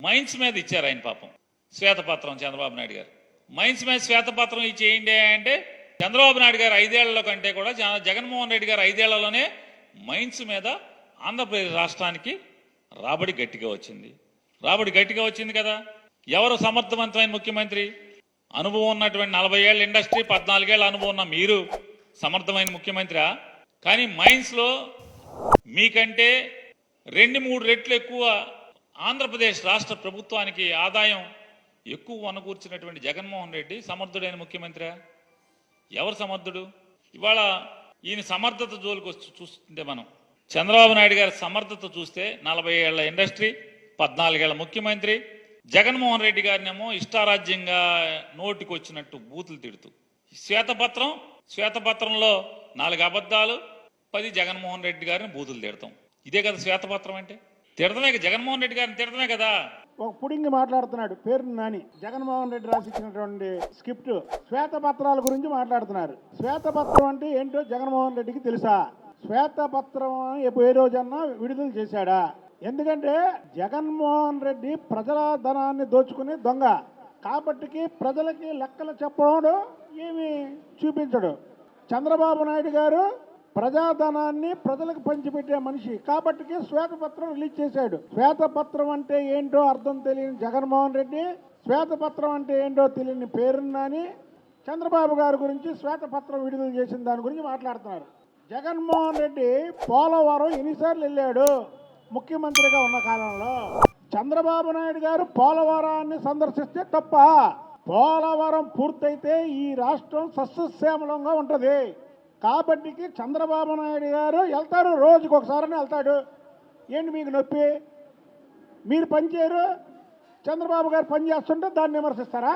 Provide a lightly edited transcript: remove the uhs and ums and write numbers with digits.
Mines మీద ఇచ్చారు ఆయన పాపం శ్వేతపత్రం చంద్రబాబు నాయుడు గారు. మైన్స్ మీద శ్వేతపత్రం ఇచ్చేయండి అంటే చంద్రబాబు నాయుడు గారు 5 ఏళ్ల కంటే కూడా జగన్మోహన్ రెడ్డి గారు 5 ఏళ్లలోనే మైన్స్ మీద ఆంధ్రప్రదేశ్ రాష్ట్రానికి రాబడి గట్టిగా వచ్చింది కదా. ఎవరు సమర్థవంతమైన ముఖ్యమంత్రి? అనుభవం ఉన్నటువంటి 40 ఏళ్ళ ఇండస్ట్రీ, 14 ఏళ్ళ అనుభవం ఉన్న మీరు సమర్థమైన ముఖ్యమంత్రి. కానీ మైన్స్లో మీకంటే 2-3 రెట్లు ఎక్కువ ఆంధ్రప్రదేశ్ రాష్ట్ర ప్రభుత్వానికి ఆదాయం ఎక్కువ వనకూర్చినటువంటి జగన్మోహన్ రెడ్డి సమర్థుడైన ముఖ్యమంత్రి. ఎవరు సమర్థుడు? ఇవాళ ఈయన సమర్థత జోలికి చూస్తుంటే మనం చంద్రబాబు నాయుడు గారి సమర్థత చూస్తే 40 ఏళ్ల ఇండస్ట్రీ, 14 ఏళ్ల ముఖ్యమంత్రి. జగన్మోహన్ రెడ్డి గారినేమో ఇష్టారాజ్యంగా నోటికి వచ్చినట్టు బూతులు తిడుతూ శ్వేతపత్రంలో 4 అబద్ధాలు, 10 జగన్మోహన్ రెడ్డి గారిని బూతులు తిడతాం. ఇదే కదా శ్వేతపత్రం అంటే? తిడతమే, జగన్మోహన్ రెడ్డి గారిని తిడతమే కదా. ఒక పుడింగి మాట్లాడుతున్నాడు పేరు నాని. జగన్మోహన్ రెడ్డి రాసిచ్చినటువంటి స్క్రిప్ట్ శ్వేతపత్రాల గురించి మాట్లాడుతున్నారు. శ్వేతపత్రం అంటే ఏంటో జగన్మోహన్ రెడ్డికి తెలుసా? శ్వేతపత్రం ఏ రోజన్నా విడుదల చేశాడా? ఎందుకంటే జగన్మోహన్ రెడ్డి ప్రజల ధనాన్ని దోచుకుని దొంగ కాబట్టికి ప్రజలకి లెక్కలు చెప్పడం ఏమి చూపించడు. చంద్రబాబు నాయుడు గారు ప్రజాధనాన్ని ప్రజలకు పంచిపెట్టే మనిషి కాబట్టికి శ్వేతపత్రం రిలీజ్ చేశాడు. శ్వేతపత్రం అంటే ఏంటో అర్థం తెలియని జగన్మోహన్ రెడ్డి, శ్వేతపత్రం అంటే ఏంటో తెలియని పేరున్నాని చంద్రబాబు గారి గురించి శ్వేతపత్రం విడుదల చేసిన దాని గురించి మాట్లాడుతున్నారు. జగన్మోహన్ రెడ్డి పోలవరం ఎన్నిసార్లు వెళ్ళాడు ముఖ్యమంత్రిగా ఉన్న కాలంలో? చంద్రబాబు నాయుడు గారు పోలవరాన్ని సందర్శిస్తే తప్ప? పోలవరం పూర్తయితే ఈ రాష్ట్రం సస్యశ్యామలంగా ఉంటుంది కాబట్టికి చంద్రబాబు నాయుడు గారు వెళ్తారు, రోజుకు ఒకసారి వెళ్తాడు. ఏంటి మీకు నొప్పి? మీరు పని చేయరు, చంద్రబాబు గారు పని చేస్తుంటే దాన్ని విమర్శిస్తారా?